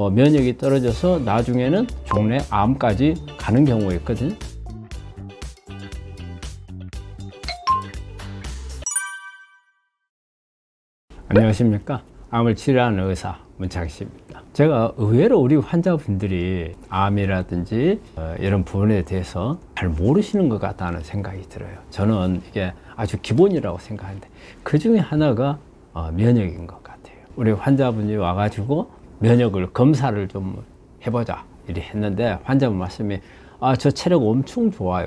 면역이 떨어져서 나중에는 종래 암까지 가는 경우가 있거든요. 안녕하십니까. 암을 치료하는 의사 문창희 씨입니다. 제가 의외로 우리 환자분들이 암이라든지 이런 부분에 대해서 잘 모르시는 것 같다는 생각이 들어요. 저는 이게 아주 기본이라고 생각하는데 그 중에 하나가 면역인 것 같아요. 우리 환자분이 와가지고 면역을 검사를 좀 해보자 이렇게 했는데 환자분 말씀이 저 체력 엄청 좋아요.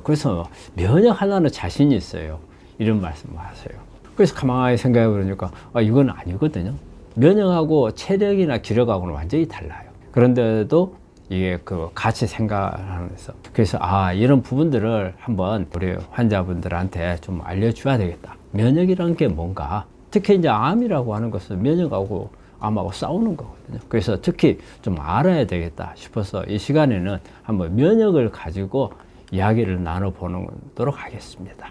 그래서 면역 하나는 자신이 있어요. 이런 말씀을 하세요. 그래서 가만히 생각해 보니까 이건 아니거든요. 면역하고 체력이나 기력하고는 완전히 달라요. 그런데도 이게 같이 생각하면서 그래서 이런 부분들을 한번 우리 환자분들한테 좀 알려줘야 되겠다. 면역이라는 게 뭔가, 특히 이제 암이라고 하는 것은 면역하고 암하고 싸우는 거거든요. 그래서 특히 좀 알아야 되겠다 싶어서 이 시간에는 한번 면역을 가지고 이야기를 나눠보도록 하겠습니다.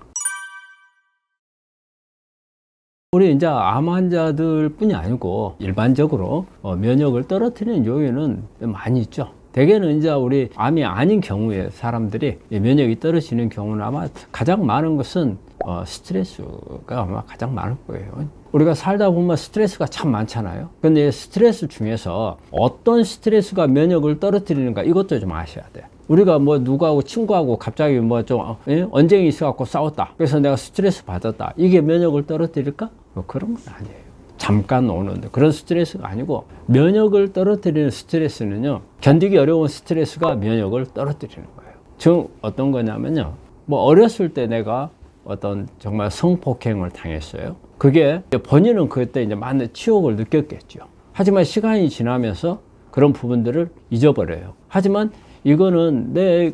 우리 이제 암 환자들 뿐이 아니고 일반적으로 면역을 떨어뜨리는 요인은 많이 있죠. 대개는 이제 우리 암이 아닌 경우에 사람들이 면역이 떨어지는 경우는 아마 가장 많은 것은 스트레스가 아마 가장 많을 거예요. 우리가 살다 보면 스트레스가 참 많잖아요. 근데 스트레스 중에서 어떤 스트레스가 면역을 떨어뜨리는가 이것도 좀 아셔야 돼요. 우리가 누구하고 친구하고 갑자기 언쟁이 있어갖고 싸웠다. 그래서 내가 스트레스 받았다. 이게 면역을 떨어뜨릴까? 그런 건 아니에요. 잠깐 오는 그런 스트레스가 아니고, 면역을 떨어뜨리는 스트레스는요, 견디기 어려운 스트레스가 면역을 떨어뜨리는 거예요. 즉 어떤 거냐면요, 어렸을 때 내가 어떤 정말 성폭행을 당했어요. 그게 본인은 그때 이제 많은 치욕을 느꼈겠죠. 하지만 시간이 지나면서 그런 부분들을 잊어버려요. 하지만 이거는 내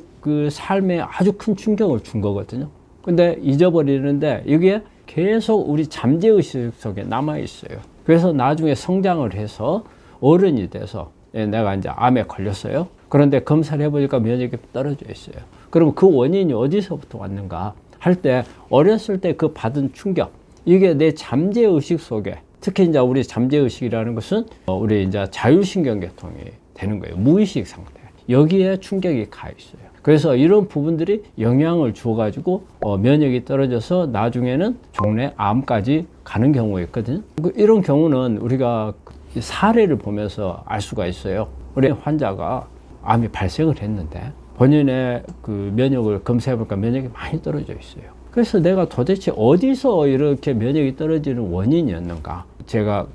삶에 아주 큰 충격을 준 거거든요. 근데 잊어버리는데 이게 계속 우리 잠재의식 속에 남아있어요. 그래서 나중에 성장을 해서 어른이 돼서 내가 이제 암에 걸렸어요. 그런데 검사를 해보니까 면역이 떨어져 있어요. 그럼 그 원인이 어디서부터 왔는가 할 때, 어렸을 때 그 받은 충격, 이게 내 잠재의식 속에, 특히 이제 우리 잠재의식이라는 것은 우리 이제 자율신경계통이 되는 거예요. 무의식 상태. 여기에 충격이 가 있어요. 그래서 이런 부분들이 영향을 주어가지고 면역이 떨어져서 나중에는 종래 암까지 가는 경우가 있거든요. 이런 경우는 우리가 사례를 보면서 알 수가 있어요. 우리 환자가 암이 발생을 했는데 본인의 면역을 검사해보니까 면역이 많이 떨어져 있어요. 그래서 내가 도대체 어디서 이렇게 면역이 떨어지는 원인이었는가? 제가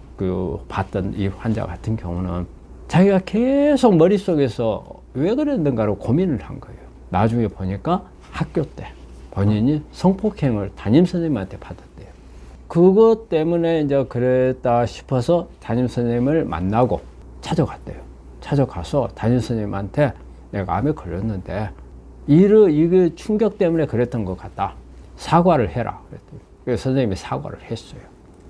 봤던 이 환자 같은 경우는 자기가 계속 머릿속에서 왜 그랬는가로 고민을 한 거예요. 나중에 보니까 학교 때 본인이 성폭행을 담임선생님한테 받았대요. 그것 때문에 이제 그랬다 싶어서 담임선생님을 만나고 찾아갔대요. 찾아가서 담임선생님한테 내가 암에 걸렸는데 이게 충격 때문에 그랬던 것 같다. 사과를 해라. 그랬더니 그래서 선생님이 사과를 했어요.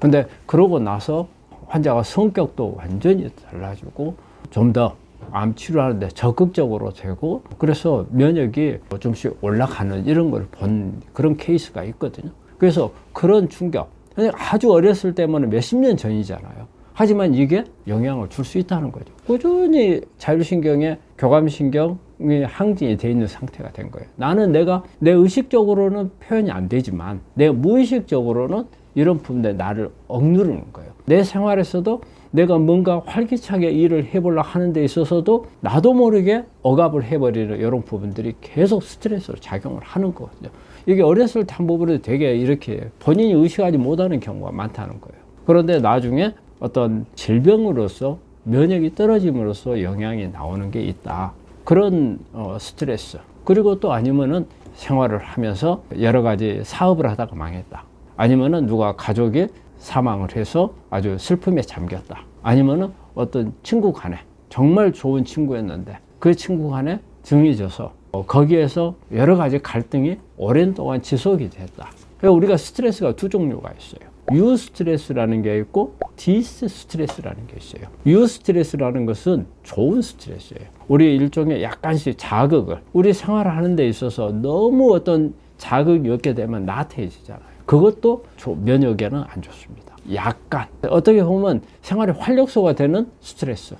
근데 그러고 나서 환자가 성격도 완전히 달라지고 좀 더 암 치료하는데 적극적으로 되고, 그래서 면역이 좀씩 올라가는 이런 걸 본 그런 케이스가 있거든요. 그래서 그런 충격, 아주 어렸을 때면 몇십 년 전이잖아요. 하지만 이게 영향을 줄 수 있다는 거죠. 꾸준히 자율신경에 교감신경이 항진이 돼 있는 상태가 된 거예요. 나는 내 의식적으로는 표현이 안 되지만 내 무의식적으로는 이런 부분에 나를 억누르는 거예요. 내 생활에서도 내가 뭔가 활기차게 일을 해보려고 하는 데 있어서도 나도 모르게 억압을 해버리는 이런 부분들이 계속 스트레스로 작용을 하는 거거든요. 이게 어렸을 때 한 부분은 되게 이렇게 본인이 의식하지 못하는 경우가 많다는 거예요. 그런데 나중에 어떤 질병으로서 면역이 떨어짐으로써 영향이 나오는 게 있다. 그런 스트레스. 그리고 또 아니면은 생활을 하면서 여러 가지 사업을 하다가 망했다. 아니면은 누가 가족이 사망을 해서 아주 슬픔에 잠겼다. 아니면은 어떤 친구 간에 정말 좋은 친구였는데 그 친구 간에 정이 져서 거기에서 여러 가지 갈등이 오랜 동안 지속이 됐다. 그래서 우리가 스트레스가 두 종류가 있어요. 유 스트레스라는 게 있고 디스 스트레스라는 게 있어요. 유 스트레스라는 것은 좋은 스트레스예요. 우리 일종의 약간씩 자극을, 우리 생활하는 데 있어서 너무 어떤 자극이 얻게 되면 나태해지잖아요. 그것도 면역에는 안 좋습니다. 약간 어떻게 보면 생활의 활력소가 되는 스트레스.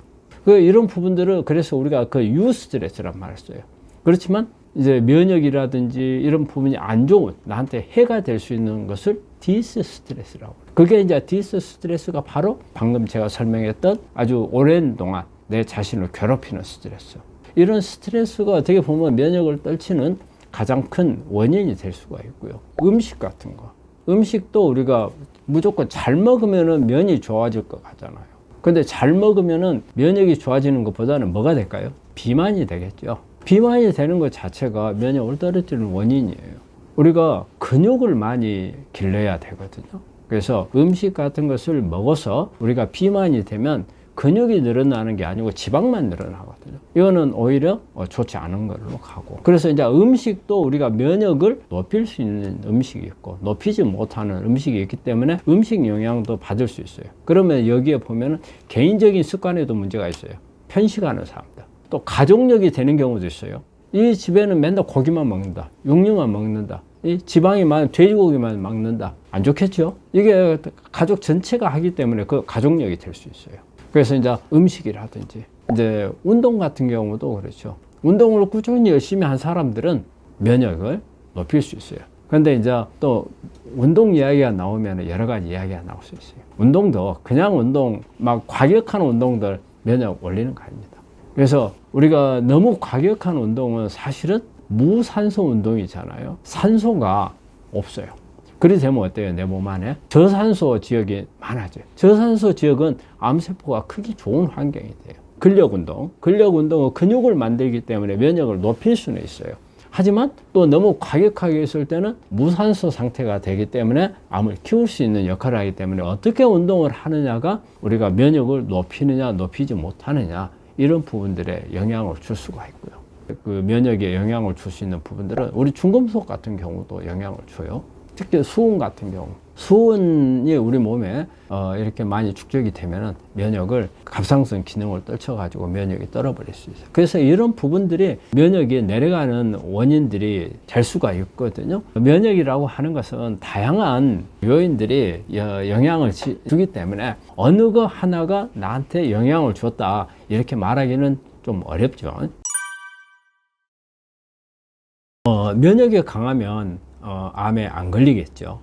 이런 부분들은 그래서 우리가 그 유스트레스란 말을 써요. 그렇지만 이제 면역이라든지 이런 부분이 안 좋은, 나한테 해가 될 수 있는 것을 디스스트레스라고. 그게 이제 디스스트레스가 바로 방금 제가 설명했던 아주 오랜 동안 내 자신을 괴롭히는 스트레스. 이런 스트레스가 어떻게 보면 면역을 떨치는 가장 큰 원인이 될 수가 있고요. 음식 같은 거. 음식도 우리가 무조건 잘 먹으면은 면이 좋아질 것 같잖아요. 근데 잘 먹으면은 면역이 좋아지는 것보다는 뭐가 될까요? 비만이 되겠죠. 비만이 되는 것 자체가 면역을 떨어뜨리는 원인이에요. 우리가 근육을 많이 길러야 되거든요. 그래서 음식 같은 것을 먹어서 우리가 비만이 되면 근육이 늘어나는 게 아니고 지방만 늘어나거든요. 이거는 오히려 좋지 않은 걸로 가고. 그래서 이제 음식도 우리가 면역을 높일 수 있는 음식이 있고 높이지 못하는 음식이 있기 때문에 음식 영향도 받을 수 있어요. 그러면 여기에 보면은 개인적인 습관에도 문제가 있어요. 편식하는 사람들. 또 가족력이 되는 경우도 있어요. 이 집에는 맨날 고기만 먹는다. 육류만 먹는다. 이 지방이 많은 돼지고기만 먹는다. 안 좋겠죠? 이게 가족 전체가 하기 때문에 그 가족력이 될 수 있어요. 그래서 이제 음식이라든지 이제 운동 같은 경우도 그렇죠. 운동을 꾸준히 열심히 한 사람들은 면역을 높일 수 있어요. 그런데 이제 또 운동 이야기가 나오면 여러 가지 이야기가 나올 수 있어요. 운동도 그냥 운동, 막 과격한 운동들 면역 올리는 거 아닙니다. 그래서 우리가 너무 과격한 운동은 사실은 무산소 운동이잖아요. 산소가 없어요. 그리 되면 어때요? 내 몸 안에 저산소 지역이 많아져요. 저산소 지역은 암세포가 크기 좋은 환경이 돼요. 근력운동. 근력운동은 근육을 만들기 때문에 면역을 높일 수는 있어요. 하지만 또 너무 과격하게 했을 때는 무산소 상태가 되기 때문에 암을 키울 수 있는 역할을 하기 때문에 어떻게 운동을 하느냐가 우리가 면역을 높이느냐 높이지 못하느냐 이런 부분들에 영향을 줄 수가 있고요. 그 면역에 영향을 줄 수 있는 부분들은 우리 중금속 같은 경우도 영향을 줘요. 특히 수은 같은 경우, 수은이 우리 몸에 이렇게 많이 축적이 되면은 면역을 갑상선 기능을 떨쳐가지고 면역이 떨어버릴 수 있어요. 그래서 이런 부분들이 면역이 내려가는 원인들이 될 수가 있거든요. 면역이라고 하는 것은 다양한 요인들이 영향을 주기 때문에 어느 거 하나가 나한테 영향을 줬다 이렇게 말하기는 좀 어렵죠. 면역이 강하면 암에 안 걸리겠죠.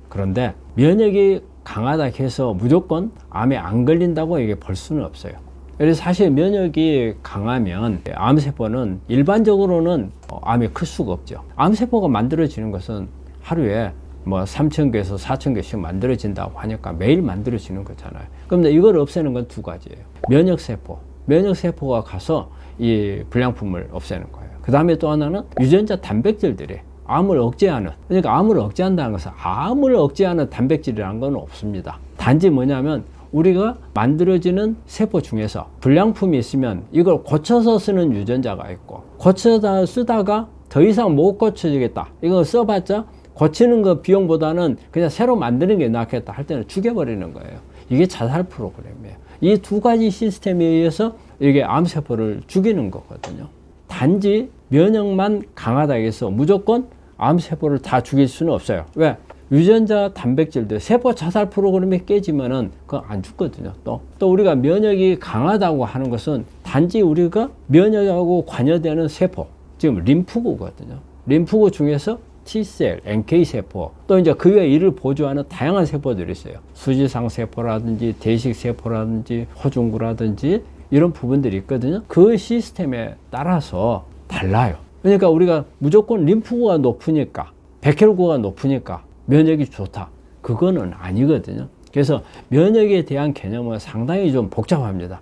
그런데 면역이 강하다 해서 무조건 암에 안 걸린다고 이게 볼 수는 없어요. 그래서 사실 면역이 강하면 암세포는 일반적으로는 암이 클 수가 없죠. 암세포가 만들어지는 것은 하루에 뭐 3,000개에서 4,000개씩 만들어진다고 하니까 매일 만들어지는 거잖아요. 그런데 이걸 없애는 건 두 가지예요. 면역세포. 면역세포가 가서 이 불량품을 없애는 거예요. 그 다음에 또 하나는 유전자 단백질들이 암을 억제하는, 그러니까 암을 억제한다는 것은 암을 억제하는 단백질이라는 건 없습니다. 단지 뭐냐면 우리가 만들어지는 세포 중에서 불량품이 있으면 이걸 고쳐서 쓰는 유전자가 있고 고쳐다 쓰다가 더 이상 못 고쳐지겠다. 이거 써봤자 고치는 거 비용보다는 그냥 새로 만드는 게 낫겠다 할 때는 죽여버리는 거예요. 이게 자살 프로그램이에요. 이 두 가지 시스템에 의해서 이게 암세포를 죽이는 거거든요. 단지 면역만 강하다 해서 무조건 암세포를 다 죽일 수는 없어요. 왜? 유전자 단백질들, 세포 자살 프로그램이 깨지면은 그건 안 죽거든요. 또 우리가 면역이 강하다고 하는 것은 단지 우리가 면역하고 관여되는 세포, 지금 림프구거든요. 림프구 중에서 T셀, NK세포, 또 이제 그 외에 이를 보조하는 다양한 세포들이 있어요. 수지상 세포라든지 대식 세포라든지 호중구라든지 이런 부분들이 있거든요. 그 시스템에 따라서 달라요. 그러니까 우리가 무조건 림프구가 높으니까, 백혈구가 높으니까 면역이 좋다. 그거는 아니거든요. 그래서 면역에 대한 개념은 상당히 좀 복잡합니다.